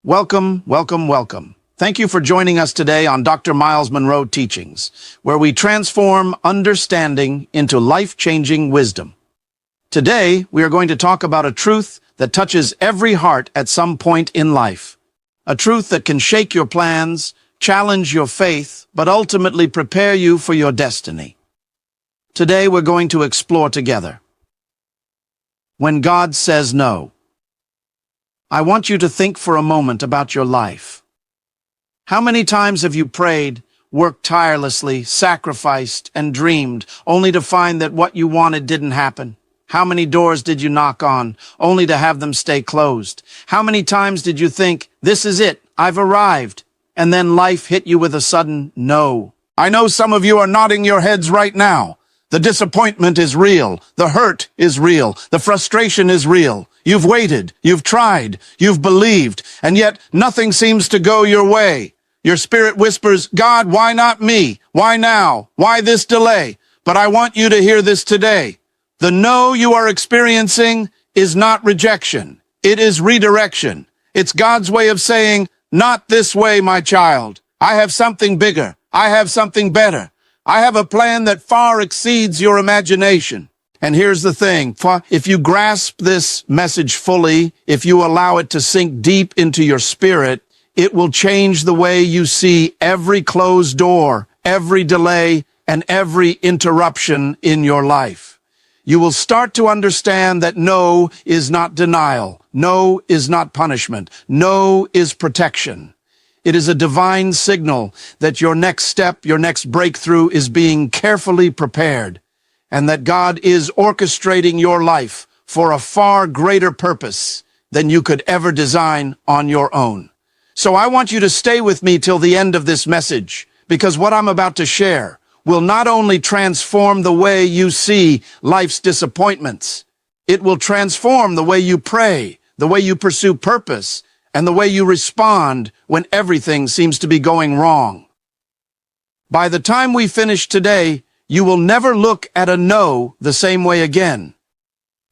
Welcome, welcome, welcome. Thank you for joining us today on Dr. Myles Munroe Teachings, where we transform understanding into life-changing wisdom. Today, we are going to talk about a truth that touches every heart at some point in life. A truth that can shake your plans, challenge your faith, but ultimately prepare you for your destiny. Today, we're going to explore together. When God says no. I want you to think for a moment about your life. How many times have you prayed, worked tirelessly, sacrificed, and dreamed, only to find that what you wanted didn't happen? How many doors did you knock on, only to have them stay closed? How many times did you think, this is it, I've arrived, and then life hit you with a sudden no? I know some of you are nodding your heads right now. The disappointment is real. The hurt is real. The frustration is real. You've waited, you've tried, you've believed, and yet nothing seems to go your way. Your spirit whispers, God, why not me? Why now? Why this delay? But I want you to hear this today. The no you are experiencing is not rejection. It is redirection. It's God's way of saying, not this way, my child. I have something bigger. I have something better. I have a plan that far exceeds your imagination. And here's the thing, if you grasp this message fully, if you allow it to sink deep into your spirit, it will change the way you see every closed door, every delay, and every interruption in your life. You will start to understand that no is not denial, no is not punishment, no is protection. It is a divine signal that your next step, your next breakthrough is being carefully prepared, and that God is orchestrating your life for a far greater purpose than you could ever design on your own. So I want you to stay with me till the end of this message, because what I'm about to share will not only transform the way you see life's disappointments, it will transform the way you pray, the way you pursue purpose, and the way you respond when everything seems to be going wrong. By the time we finish today, you will never look at a no the same way again.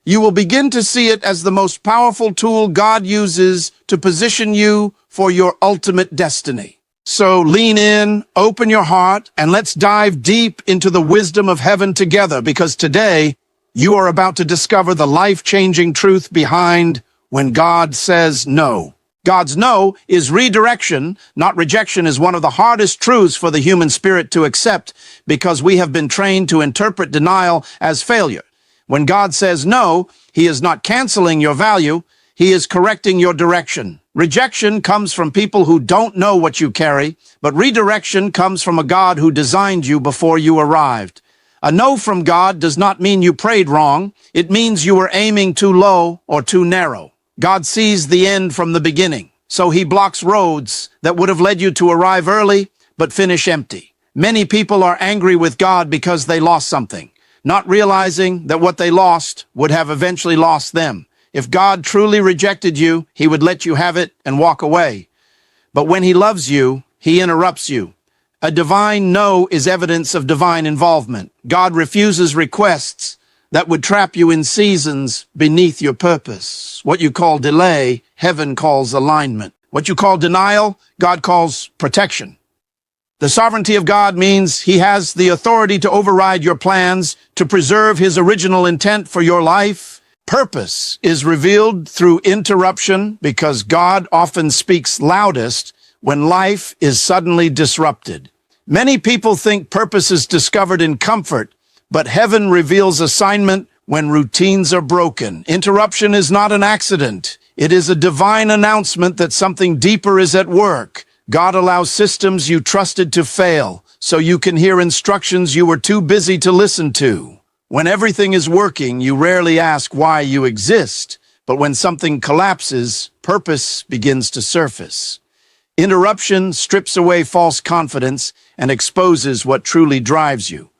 You will begin to see it as the most powerful tool God uses to position you for your ultimate destiny. So lean in, open your heart, and let's dive deep into the wisdom of heaven together, because today you are about to discover the life-changing truth behind when God says no. God's no is redirection, not rejection, is one of the hardest truths for the human spirit to accept because we have been trained to interpret denial as failure. When God says no, He is not canceling your value, He is correcting your direction. Rejection comes from people who don't know what you carry, but redirection comes from a God who designed you before you arrived. A no from God does not mean you prayed wrong. It means you were aiming too low or too narrow. God sees the end from the beginning, so He blocks roads that would have led you to arrive early but finish empty. Many people are angry with God because they lost something, not realizing that what they lost would have eventually lost them. If God truly rejected you, He would let you have it and walk away. But when He loves you, He interrupts you. A divine no is evidence of divine involvement. God refuses requests that would trap you in seasons beneath your purpose. What you call delay, heaven calls alignment. What you call denial, God calls protection. The sovereignty of God means He has the authority to override your plans, to preserve His original intent for your life. Purpose is revealed through interruption because God often speaks loudest when life is suddenly disrupted. Many people think purpose is discovered in comfort, but heaven reveals assignment when routines are broken. Interruption is not an accident. It is a divine announcement that something deeper is at work. God allows systems you trusted to fail, so you can hear instructions you were too busy to listen to. When everything is working, you rarely ask why you exist, but when something collapses, purpose begins to surface. Interruption strips away false confidence and exposes what truly drives you.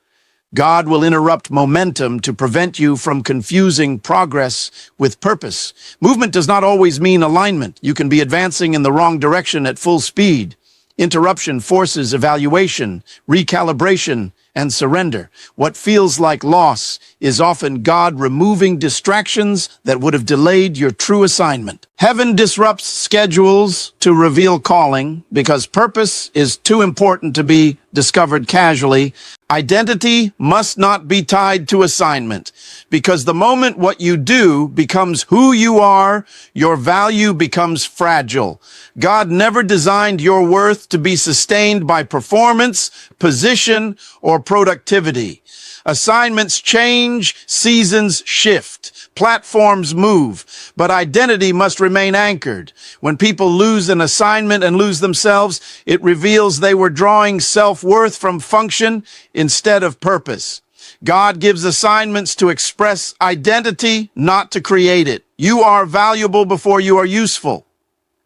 God will interrupt momentum to prevent you from confusing progress with purpose. Movement does not always mean alignment. You can be advancing in the wrong direction at full speed. Interruption forces evaluation, recalibration, and surrender. What feels like loss is often God removing distractions that would have delayed your true assignment. Heaven disrupts schedules to reveal calling because purpose is too important to be discovered casually. Identity must not be tied to assignment, because the moment what you do becomes who you are, your value becomes fragile. God never designed your worth to be sustained by performance, position, or productivity. Assignments change, seasons shift, platforms move, but identity must remain anchored. When people lose an assignment and lose themselves, it reveals they were drawing self-worth from function instead of purpose. God gives assignments to express identity, not to create it. You are valuable before you are useful.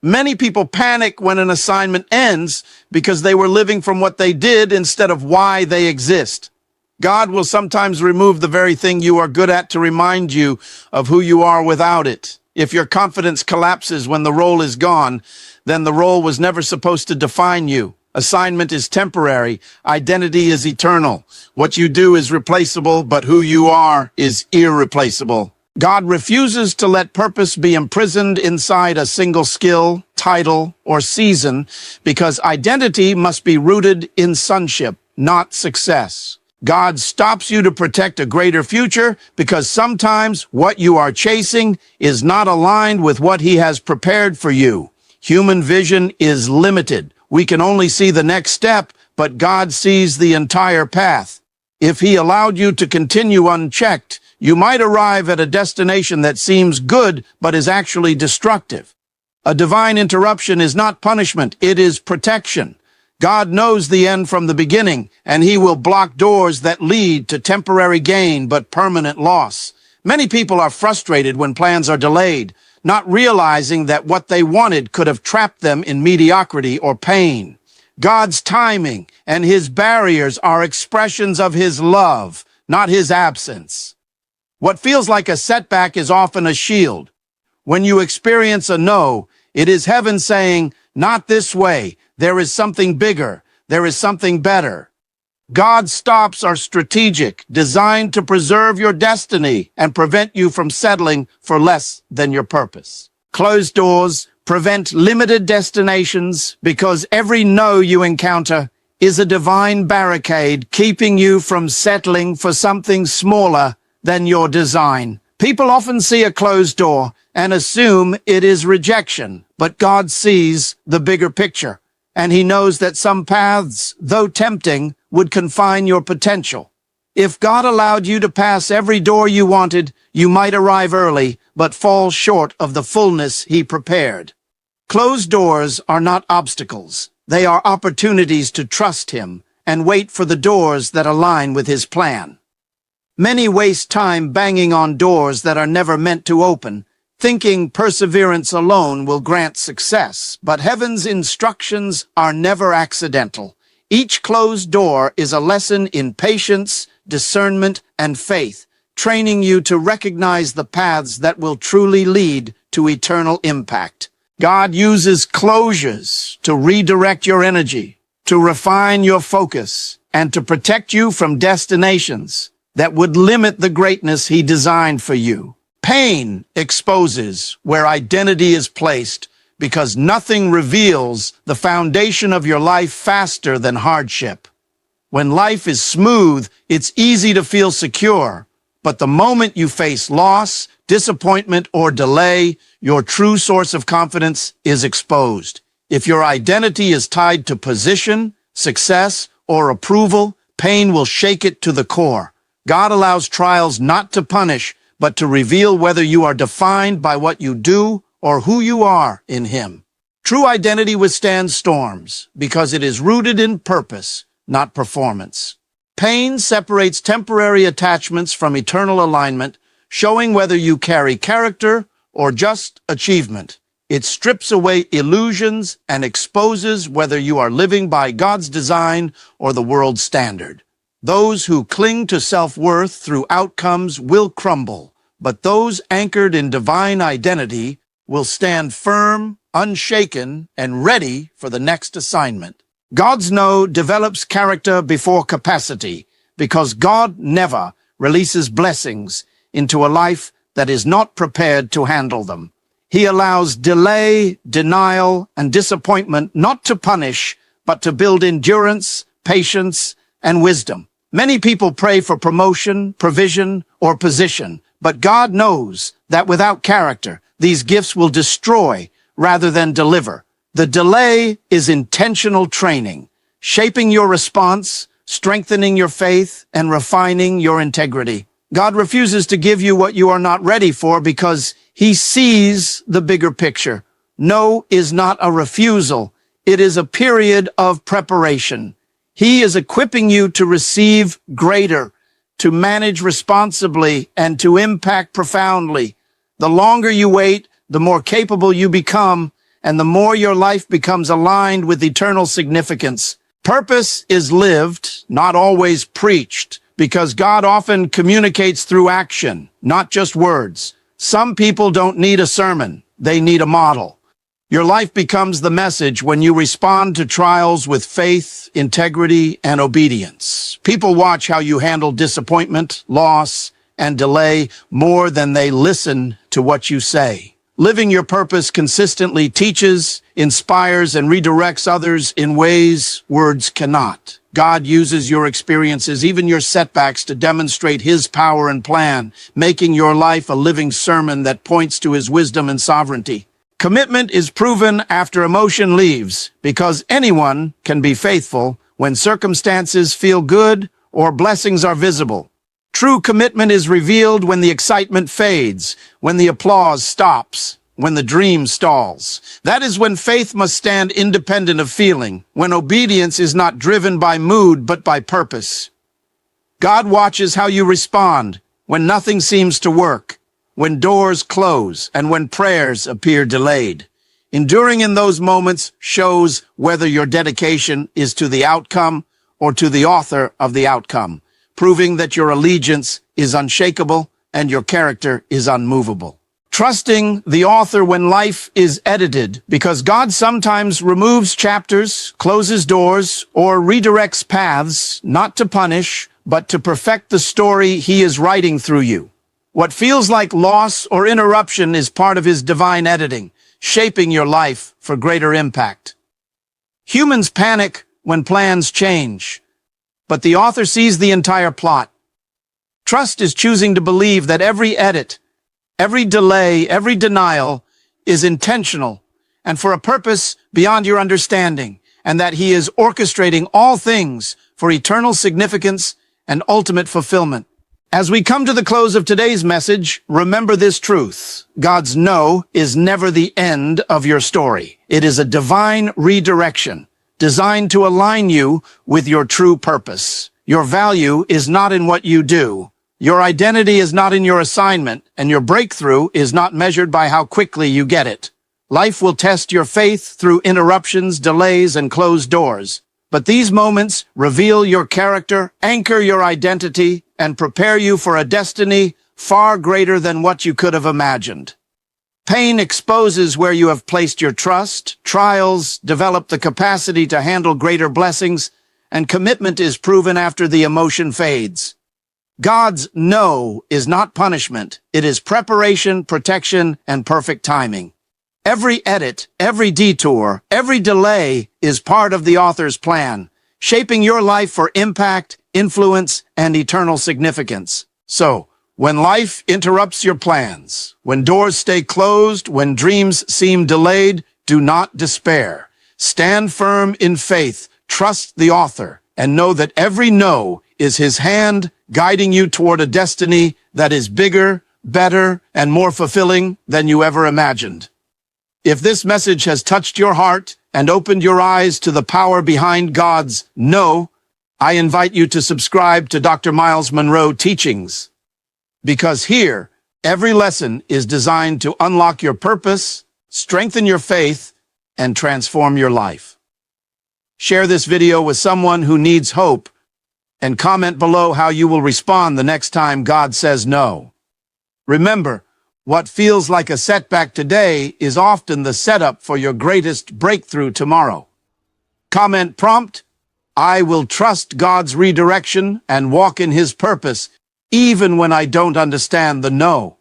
Many people panic when an assignment ends because they were living from what they did instead of why they exist. God will sometimes remove the very thing you are good at to remind you of who you are without it. If your confidence collapses when the role is gone, then the role was never supposed to define you. Assignment is temporary. Identity is eternal. What you do is replaceable, but who you are is irreplaceable. God refuses to let purpose be imprisoned inside a single skill, title, or season, because identity must be rooted in sonship, not success. God stops you to protect a greater future because sometimes what you are chasing is not aligned with what He has prepared for you. Human vision is limited. We can only see the next step, but God sees the entire path. If He allowed you to continue unchecked, you might arrive at a destination that seems good but is actually destructive. A divine interruption is not punishment, it is protection. God knows the end from the beginning, and He will block doors that lead to temporary gain but permanent loss. Many people are frustrated when plans are delayed, not realizing that what they wanted could have trapped them in mediocrity or pain. God's timing and His barriers are expressions of His love, not His absence. What feels like a setback is often a shield. When you experience a no, it is heaven saying, "Not this way. There is something bigger. There is something better." God's stops are strategic, designed to preserve your destiny and prevent you from settling for less than your purpose. Closed doors prevent limited destinations because every no you encounter is a divine barricade keeping you from settling for something smaller than your design. People often see a closed door and assume it is rejection, but God sees the bigger picture, and He knows that some paths, though tempting, would confine your potential. If God allowed you to pass every door you wanted, you might arrive early, but fall short of the fullness He prepared. Closed doors are not obstacles. They are opportunities to trust Him and wait for the doors that align with His plan. Many waste time banging on doors that are never meant to open, thinking perseverance alone will grant success, but heaven's instructions are never accidental. Each closed door is a lesson in patience, discernment, and faith, training you to recognize the paths that will truly lead to eternal impact. God uses closures to redirect your energy, to refine your focus, and to protect you from destinations that would limit the greatness He designed for you. Pain exposes where identity is placed because nothing reveals the foundation of your life faster than hardship. When life is smooth, it's easy to feel secure, but the moment you face loss, disappointment, or delay, your true source of confidence is exposed. If your identity is tied to position, success, or approval, pain will shake it to the core. God allows trials not to punish, but to reveal whether you are defined by what you do or who you are in Him. True identity withstands storms because it is rooted in purpose, not performance. Pain separates temporary attachments from eternal alignment, showing whether you carry character or just achievement. It strips away illusions and exposes whether you are living by God's design or the world's standard. Those who cling to self-worth through outcomes will crumble, but those anchored in divine identity will stand firm, unshaken, and ready for the next assignment. God's no develops character before capacity, because God never releases blessings into a life that is not prepared to handle them. He allows delay, denial, and disappointment not to punish, but to build endurance, patience, and wisdom. Many people pray for promotion, provision, or position, but God knows that without character, these gifts will destroy rather than deliver. The delay is intentional training, shaping your response, strengthening your faith, and refining your integrity. God refuses to give you what you are not ready for because He sees the bigger picture. No is not a refusal. It is a period of preparation. He is equipping you to receive greater, to manage responsibly, and to impact profoundly. The longer you wait, the more capable you become, and the more your life becomes aligned with eternal significance. Purpose is lived, not always preached, because God often communicates through action, not just words. Some people don't need a sermon, they need a model. Your life becomes the message when you respond to trials with faith, integrity, and obedience. People watch how you handle disappointment, loss, and delay more than they listen to what you say. Living your purpose consistently teaches, inspires, and redirects others in ways words cannot. God uses your experiences, even your setbacks, to demonstrate His power and plan, making your life a living sermon that points to His wisdom and sovereignty. Commitment is proven after emotion leaves, because anyone can be faithful when circumstances feel good or blessings are visible. True commitment is revealed when the excitement fades, when the applause stops, when the dream stalls. That is when faith must stand independent of feeling, when obedience is not driven by mood but by purpose. God watches how you respond when nothing seems to work, when doors close, and when prayers appear delayed. Enduring in those moments shows whether your dedication is to the outcome or to the author of the outcome, proving that your allegiance is unshakable and your character is unmovable. Trusting the author when life is edited, because God sometimes removes chapters, closes doors, or redirects paths, not to punish, but to perfect the story He is writing through you. What feels like loss or interruption is part of His divine editing, shaping your life for greater impact. Humans panic when plans change, but the author sees the entire plot. Trust is choosing to believe that every edit, every delay, every denial is intentional and for a purpose beyond your understanding, and that He is orchestrating all things for eternal significance and ultimate fulfillment. As we come to the close of today's message, remember this truth. God's no is never the end of your story. It is a divine redirection designed to align you with your true purpose. Your value is not in what you do. Your identity is not in your assignment, and your breakthrough is not measured by how quickly you get it. Life will test your faith through interruptions, delays, and closed doors. But these moments reveal your character, anchor your identity, and prepare you for a destiny far greater than what you could have imagined. Pain exposes where you have placed your trust, trials develop the capacity to handle greater blessings, and commitment is proven after the emotion fades. God's no is not punishment. It is preparation, protection, and perfect timing. Every edit, every detour, every delay is part of the author's plan, shaping your life for impact, influence, and eternal significance. So, when life interrupts your plans, when doors stay closed, when dreams seem delayed, do not despair. Stand firm in faith, trust the author, and know that every no is His hand guiding you toward a destiny that is bigger, better, and more fulfilling than you ever imagined. If this message has touched your heart and opened your eyes to the power behind God's no, I invite you to subscribe to Dr. Myles Munroe Teachings, because here, every lesson is designed to unlock your purpose, strengthen your faith, and transform your life. Share this video with someone who needs hope, and comment below how you will respond the next time God says no. Remember, what feels like a setback today is often the setup for your greatest breakthrough tomorrow. Comment prompt: I will trust God's redirection and walk in His purpose, even when I don't understand the no.